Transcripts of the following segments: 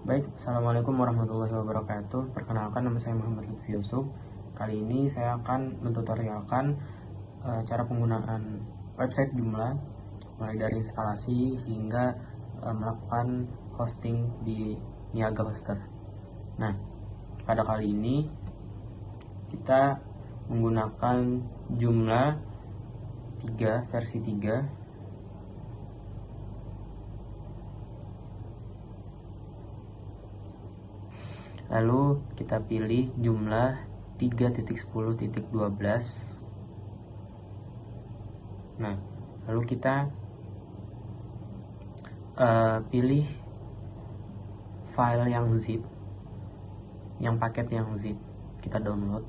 Baik, Assalamualaikum warahmatullahi wabarakatuh. Perkenalkan, nama saya Muhammad Lutfi Yusuf. Kali ini saya akan mentutorialkan cara penggunaan website Joomla, mulai dari instalasi hingga melakukan hosting di Niaga Hoster. Nah, pada kali ini kita menggunakan Joomla 3 versi 3. Lalu kita pilih Joomla 3.10.12. Nah, lalu kita pilih file yang zip, yang paket yang zip, kita download.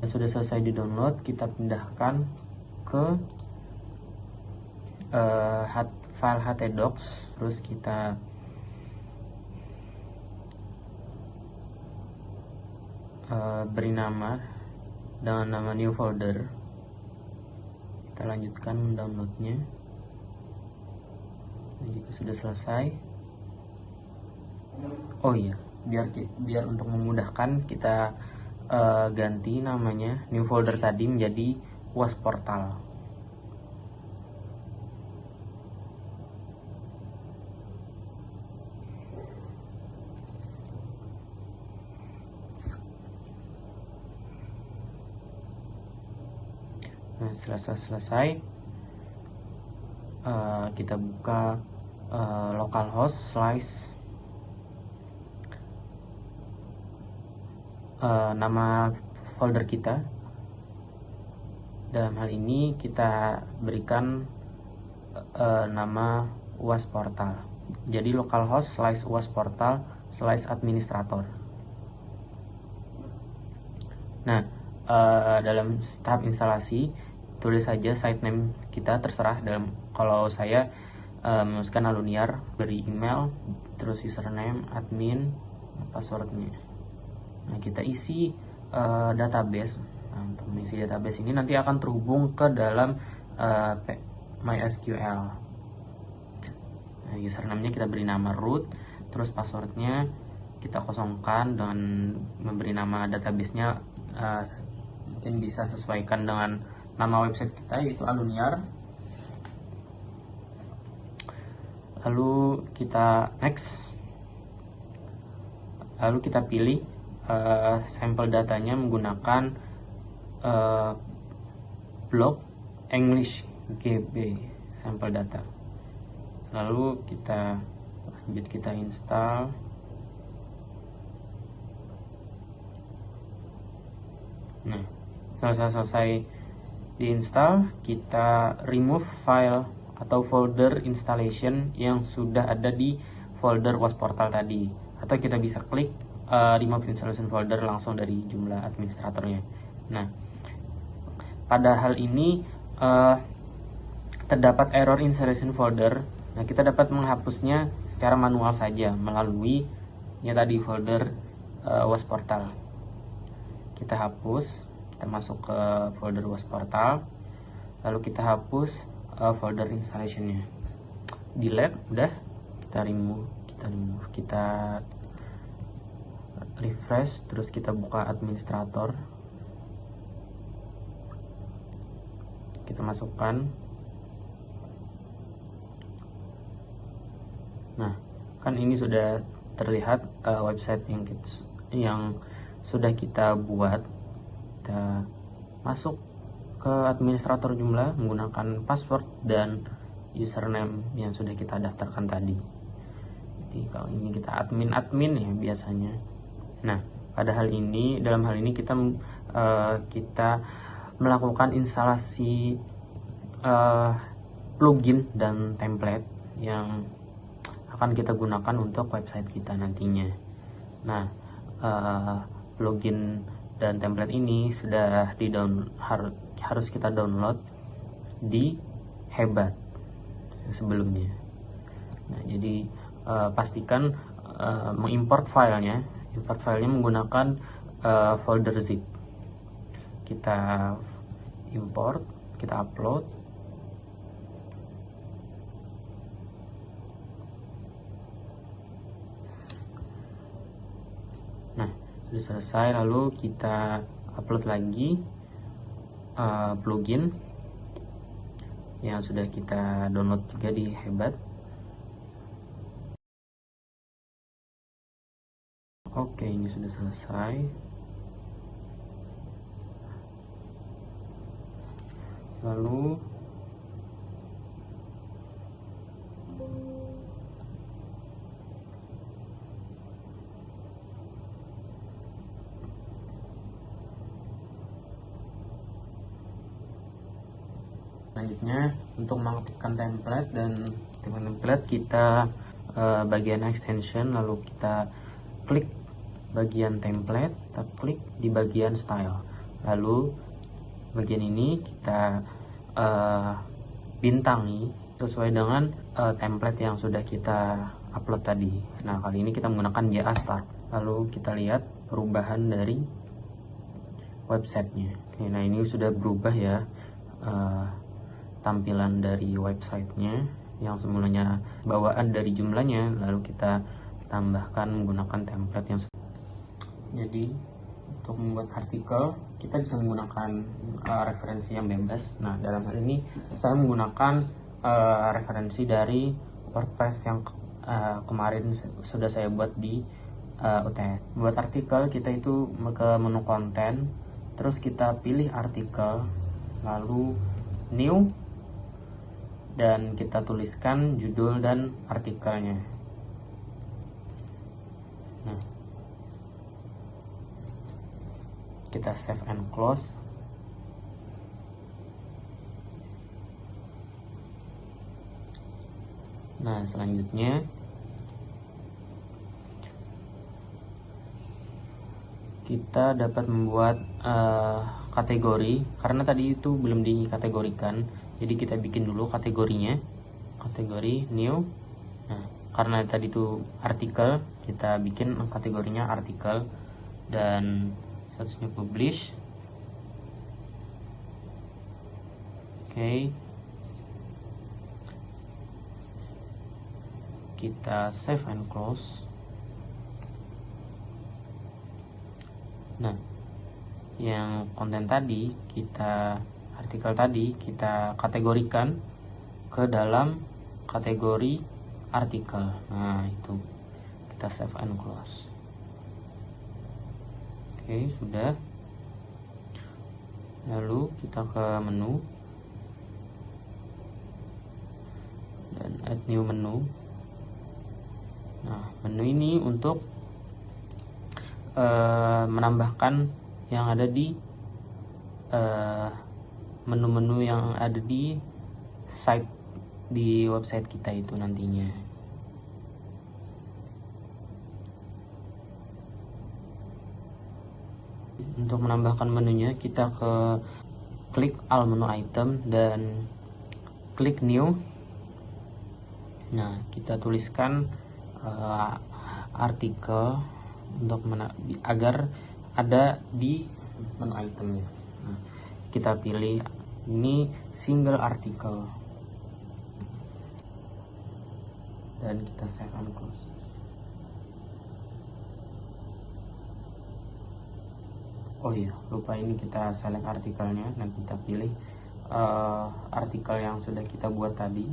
Sudah selesai di download, kita pindahkan ke file htdocs, terus kita beri nama dengan nama new folder. Kita lanjutkan mendownloadnya. Jika sudah selesai, oh iya, biar untuk memudahkan kita ganti namanya new folder tadi menjadi UAS Portal. Nah, selesai kita buka localhost slice nama folder kita. Dalam hal ini kita berikan nama UAS Portal. Jadi localhost slice UAS Portal slice administrator. Nah, dalam tahap instalasi tulis saja site name kita, terserah. Kalau saya menuliskan Aluniar, beri email, terus username, admin, passwordnya. Nah, kita isi database. Nah, untuk mengisi database ini nanti akan terhubung ke dalam MySQL. Nah, username-nya kita beri nama root, terus passwordnya kita kosongkan dengan memberi nama database-nya. Mungkin bisa sesuaikan dengan nama website kita, yaitu Aluniar. Lalu kita next, lalu kita pilih sampel datanya menggunakan blok English GB sampel data. Lalu kita lanjut, kita install. Nah, selesai diinstal, kita remove file atau folder installation yang sudah ada di folder UAS Portal tadi, atau kita bisa klik remove installation folder langsung dari Joomla administratornya. Nah, pada hal ini terdapat error installation folder. Nah, kita dapat menghapusnya secara manual saja melalui tadi folder UAS Portal. Kita hapus, kita masuk ke folder UAS Portal, lalu kita hapus folder installationnya, delete, udah. Kita remove, kita refresh, terus kita buka administrator, kita masukkan. Nah, kan ini sudah terlihat website yang sudah kita buat. Kita masuk ke administrator Joomla menggunakan password dan username yang sudah kita daftarkan tadi. Jadi kalau ini kita admin ya biasanya. Nah, dalam hal ini kita melakukan instalasi plugin dan template yang akan kita gunakan untuk website kita nantinya. Nah, plugin dan template ini sudah harus kita download di Hebat sebelumnya. Nah, jadi pastikan mengimport filenya. Import filenya menggunakan folder zip. Kita import, kita upload. Sudah selesai, lalu kita upload lagi plugin yang sudah kita download juga di Hebat. Oke, ini sudah selesai. Lalu selanjutnya untuk mengaktifkan template, dan template kita bagian extension, lalu kita klik bagian template, kita klik di bagian style, lalu bagian ini kita bintangi sesuai dengan template yang sudah kita upload tadi. Nah, kali ini kita menggunakan JA Start. Lalu kita lihat perubahan dari websitenya. Oke, nah ini sudah berubah ya tampilan dari websitenya, yang semulanya bawaan dari jumlahnya, lalu kita tambahkan menggunakan template yang jadi untuk membuat artikel kita bisa menggunakan referensi yang bebas. Nah, dalam hal ini saya menggunakan referensi dari WordPress yang kemarin sudah saya buat di UTS. Buat artikel kita itu ke menu konten, terus kita pilih artikel, lalu new, dan kita tuliskan judul dan artikelnya. Nah, kita save and close. Nah, selanjutnya kita dapat membuat kategori, karena tadi itu belum dikategorikan, jadi kita bikin dulu kategorinya, kategori new. Nah, karena tadi itu artikel, kita bikin kategorinya artikel, dan statusnya publish. Oke, kita save and close. Nah, yang konten tadi artikel tadi kita kategorikan ke dalam kategori artikel. Nah, itu kita save and close. Oke, sudah. Lalu kita ke menu dan add new menu. Nah, menu ini untuk menambahkan yang ada di menu-menu yang ada di website kita itu nantinya. Untuk menambahkan menunya, kita klik all menu item dan klik new. Nah, kita tuliskan artikel untuk agar ada di menu itemnya. Nah, kita pilih ini single article dan kita save and close. Oh iya, lupa, ini kita select artikelnya dan kita pilih artikel yang sudah kita buat tadi.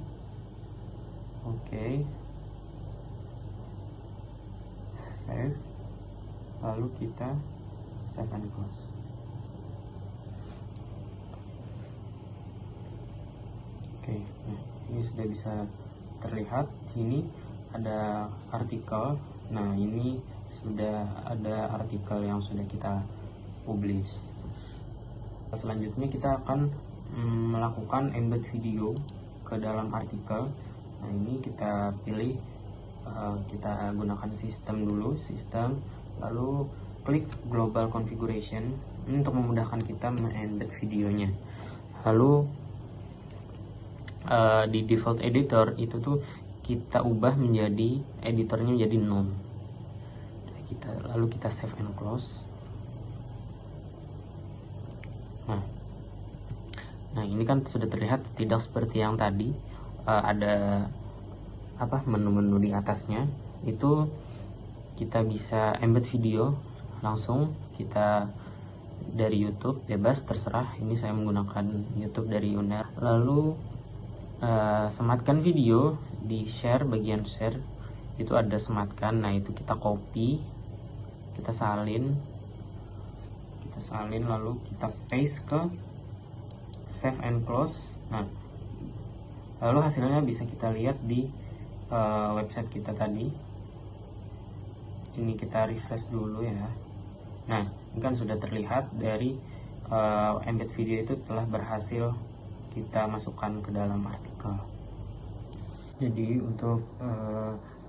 Oke, save, lalu kita save and close. Oke, nah ini sudah bisa terlihat. Sini ada artikel. Nah, ini sudah ada artikel yang sudah kita publish. Selanjutnya kita akan melakukan embed video ke dalam artikel. Nah, ini kita pilih, kita gunakan sistem dulu, sistem, lalu klik global configuration untuk memudahkan kita mengembed videonya. Lalu di default editor itu tuh kita ubah menjadi editornya menjadi none. Lalu kita save and close. Nah, ini kan sudah terlihat tidak seperti yang tadi, ada menu-menu di atasnya. Itu kita bisa embed video langsung kita dari YouTube, bebas terserah. Ini saya menggunakan YouTube dari UNER. Lalu sematkan video, di share, bagian share itu ada sematkan. Nah itu kita copy, kita salin lalu kita paste ke save and close. Nah lalu hasilnya bisa kita lihat di website kita tadi. Ini kita refresh dulu ya. Nah ini kan sudah terlihat dari embed video itu telah berhasil kita masukkan ke dalam artikel. Jadi untuk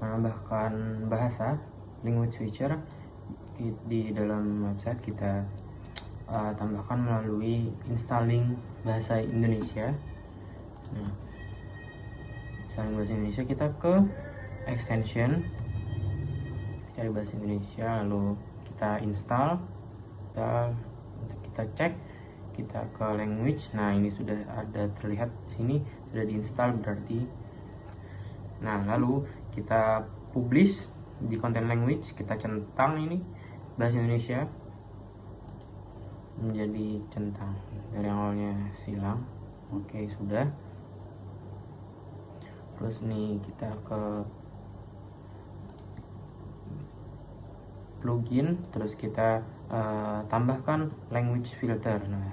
menambahkan bahasa language switcher di dalam website, kita tambahkan melalui installing bahasa Indonesia. Nah, installing bahasa Indonesia, kita ke extension, cari bahasa Indonesia, lalu kita install, kita cek, kita ke language. Nah ini sudah ada terlihat di sini sudah diinstal berarti. Nah lalu kita publish di content language, kita centang ini bahasa Indonesia menjadi centang dari awalnya silang. Oke sudah. Terus nih kita ke plugin, terus kita tambahkan language filter. Nah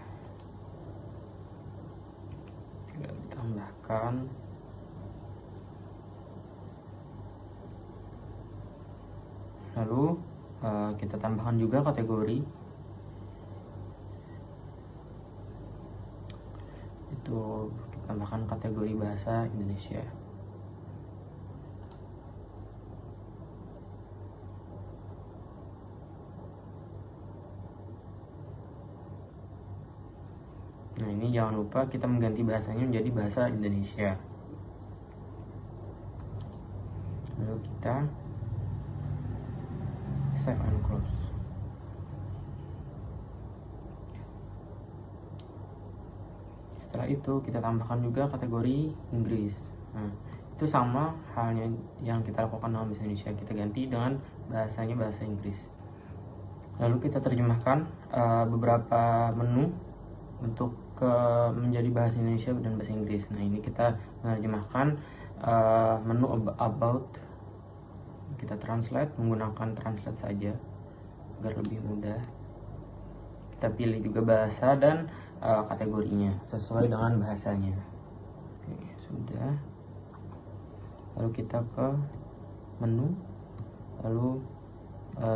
tambahkan, lalu kita tambahkan juga kategori. Itu kita tambahkan kategori bahasa Indonesia. Nah ini jangan lupa kita mengganti bahasanya menjadi bahasa Indonesia. Lalu kita save and close. Setelah itu kita tambahkan juga kategori Inggris. Nah itu sama halnya yang kita lakukan dalam bahasa Indonesia, kita ganti dengan bahasanya bahasa Inggris. Lalu kita terjemahkan beberapa menu untuk menjadi bahasa Indonesia dan bahasa Inggris. Nah ini kita menerjemahkan menu about, kita translate menggunakan translate saja agar lebih mudah. Kita pilih juga bahasa dan kategorinya sesuai dengan bahasanya. Oke sudah. Lalu kita ke menu, lalu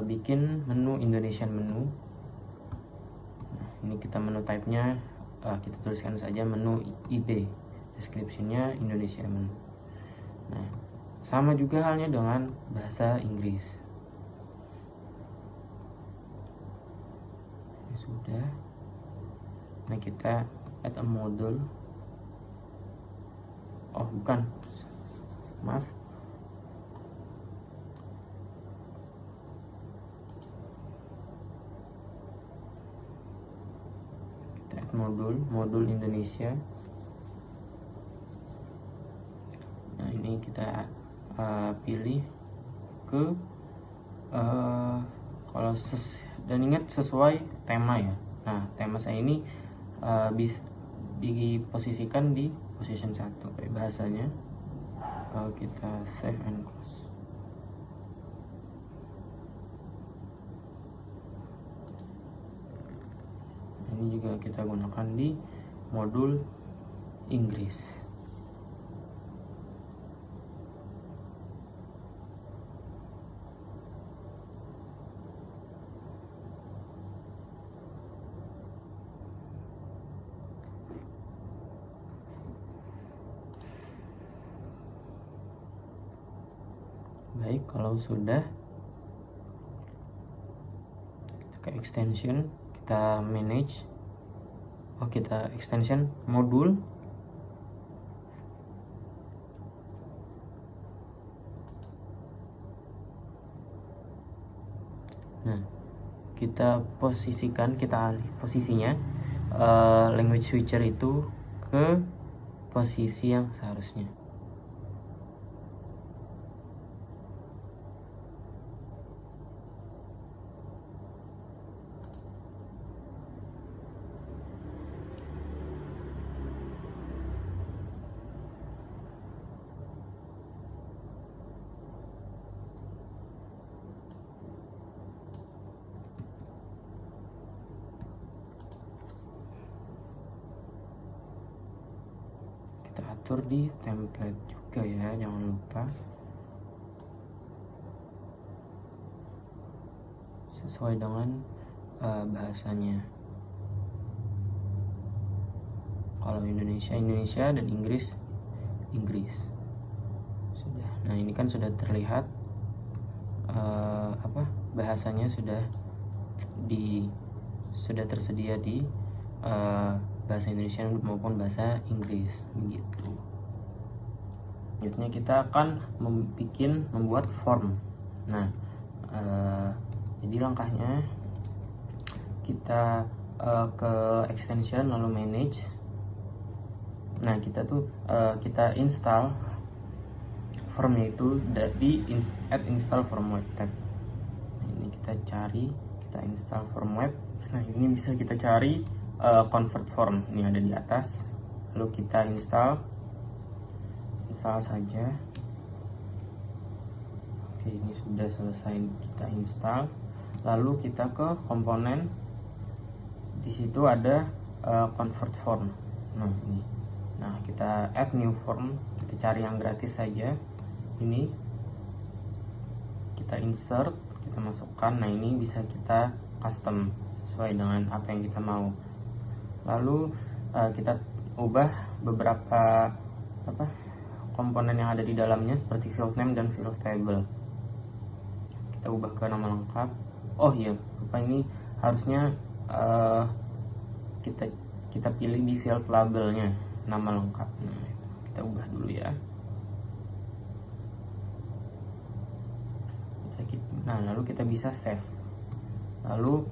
bikin menu Indonesian menu. Nah ini kita menu type-nya kita tuliskan saja menu IB, deskripsinya Indonesia menu. Nah sama juga halnya dengan bahasa Inggris. Ya, sudah. Nah kita add a module. Oh bukan, maaf. Kita add modul Indonesia. Nah ini kita pilih ke kalau dan ingat sesuai tema ya. Nah tema saya ini bisa diposisikan di position 1 bahasanya. Kalau kita save and close. Ini juga kita gunakan di modul Inggris. Baik, kalau sudah, kita ke extension, kita manage. Oh, kita extension modul. Nah, kita posisikan, kita alih posisinya language switcher itu ke posisi yang seharusnya. atur di template juga ya, jangan lupa sesuai dengan bahasanya. Kalau Indonesia dan Inggris sudah. Nah ini kan sudah terlihat bahasanya sudah tersedia di bahasa Indonesia maupun bahasa Inggris begitu. Selanjutnya kita akan membuat form. Nah jadi langkahnya kita ke extension lalu manage. Nah kita install formnya itu di add install form web tab. Ini kita install form web. Nah ini bisa kita cari convert form, ini ada di atas. Lalu kita install saja. Oke, ini sudah selesai kita install. Lalu kita ke komponen, di situ ada convert form. Nah ini, kita add new form, kita cari yang gratis saja. Ini kita insert, kita masukkan. Nah ini bisa kita custom sesuai dengan apa yang kita mau. Lalu kita ubah beberapa komponen yang ada di dalamnya seperti field name dan field table. Kita ubah ke nama lengkap. Oh iya, lupa, ini harusnya kita pilih di field labelnya nama lengkap. Nah kita ubah dulu ya. Nah lalu kita bisa save. Lalu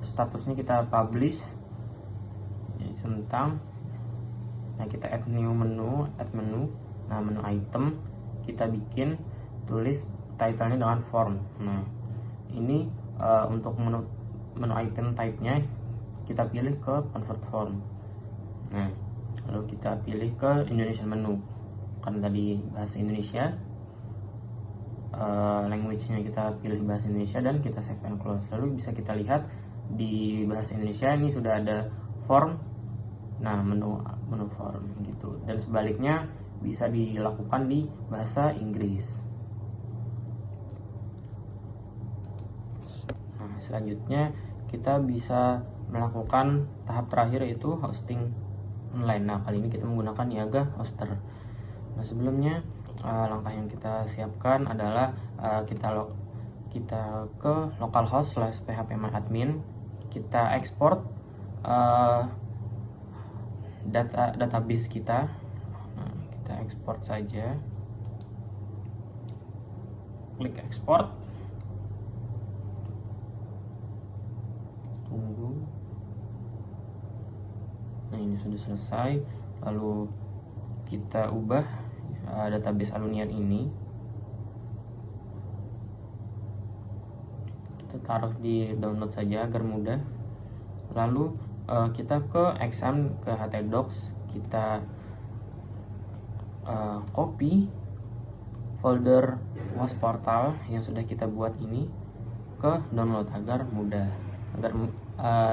statusnya kita publish tentang. Nah kita add new menu, nah menu item kita bikin, tulis title-nya dengan form. Nah ini untuk menu item type-nya kita pilih ke convert form. Nah lalu kita pilih ke Indonesian menu, karena tadi bahasa Indonesia. Language-nya kita pilih bahasa Indonesia dan kita save and close. Lalu bisa kita lihat di bahasa Indonesia ini sudah ada form. Nah menu form gitu, dan sebaliknya bisa dilakukan di bahasa Inggris. Nah selanjutnya kita bisa melakukan tahap terakhir, yaitu hosting online. Nah kali ini kita menggunakan Niaga Hoster. Nah sebelumnya langkah yang kita siapkan adalah kita ke localhost/phpMyAdmin, kita ekspor database kita. Nah, kita ekspor saja, klik ekspor, tunggu. Nah ini sudah selesai. Lalu kita ubah database Alunian ini, kita taruh di download saja agar mudah. Lalu kita ke exam, ke htdocs, kita copy folder WAS portal yang sudah kita buat ini ke download agar mudah.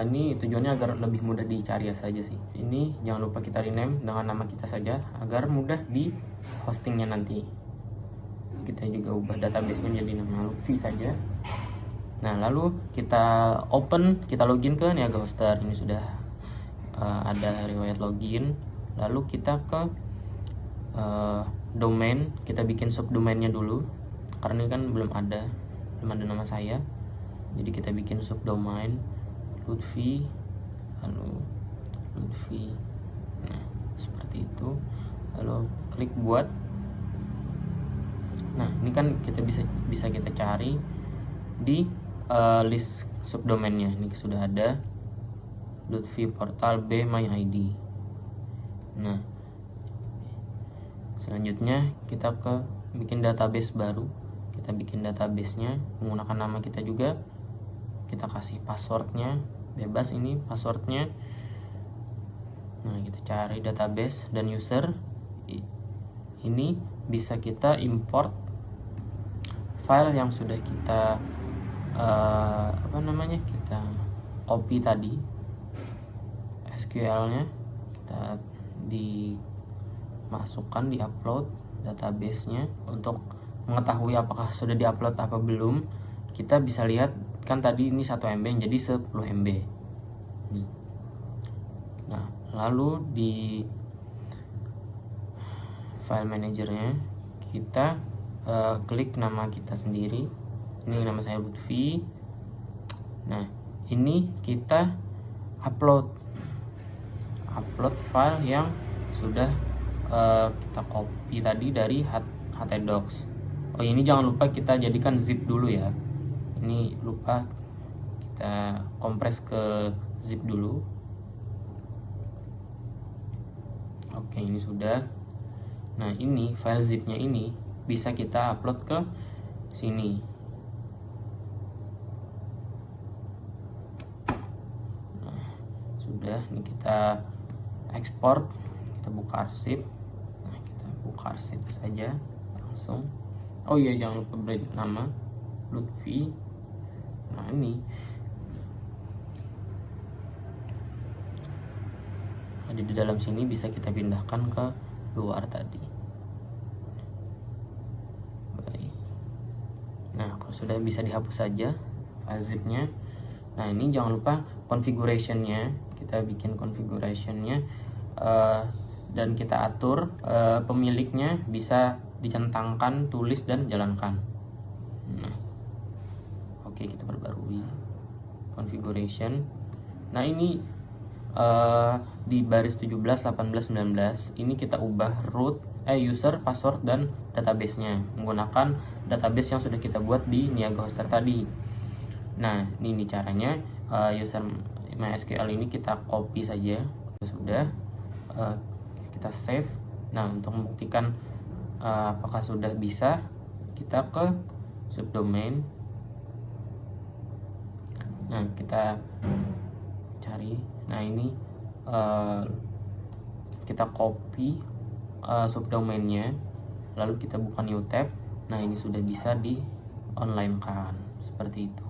Ini tujuannya agar lebih mudah dicari saja sih. Ini jangan lupa kita rename dengan nama kita saja agar mudah di hostingnya nanti. Kita juga ubah database-nya menjadi nama Lutfi saja. Nah lalu kita login ke Niaga Hoster. Ini sudah ada riwayat login. Lalu kita ke domain, kita bikin subdomainnya dulu karena ini kan belum ada nama saya. Jadi kita bikin subdomain Lutfi, lalu Lutfi. Nah seperti itu. Lalu klik buat. Nah ini kan kita bisa kita cari di list subdomainnya. Ini sudah ada Lutfi portal B My ID. Nah selanjutnya kita ke bikin database baru. Kita bikin database-nya menggunakan nama kita juga. Kita kasih passwordnya bebas, ini passwordnya. Nah kita cari database dan user. Ini bisa kita import file yang sudah kita kita copy tadi, SQL-nya kita masukkan di upload database-nya. Untuk mengetahui apakah sudah diupload apa belum, kita bisa lihat kan tadi ini 1 MB jadi 10 MB. Nah, lalu di file manajernya kita klik nama kita sendiri. Ini nama saya Lutfi. Nah, ini kita upload file yang sudah kita copy tadi dari htdocs. Oh, ini jangan lupa kita jadikan zip dulu ya. Ini lupa kita kompres ke zip dulu. Oke, ini sudah. Nah, ini file zipnya ini bisa kita upload ke sini. Nah, sudah. Ini kita ekspor, kita buka arsip. Nah, kita buka arsip saja langsung. Oh iya, jangan lupa beri nama Lutfi. Nah, ini ada di dalam sini, bisa kita pindahkan ke luar tadi. Baik. Nah, kalau sudah bisa dihapus saja file zipnya. Nah, ini jangan lupa configuration-nya. Kita bikin configuration-nya dan kita atur pemiliknya bisa dicentangkan, tulis, dan jalankan. Nah, oke, kita perbarui configuration. Nah, ini di baris 17, 18, 19 ini kita ubah root, user, password, dan database-nya menggunakan database yang sudah kita buat di Niaga Hoster tadi. Nah, ini caranya. User MySQL ini kita copy saja. Sudah, kita save. Nah, untuk membuktikan apakah sudah bisa, kita ke subdomain. Nah, kita cari. Nah, ini kita copy subdomainnya, lalu kita buka new tab. Nah, ini sudah bisa di online kan, seperti itu.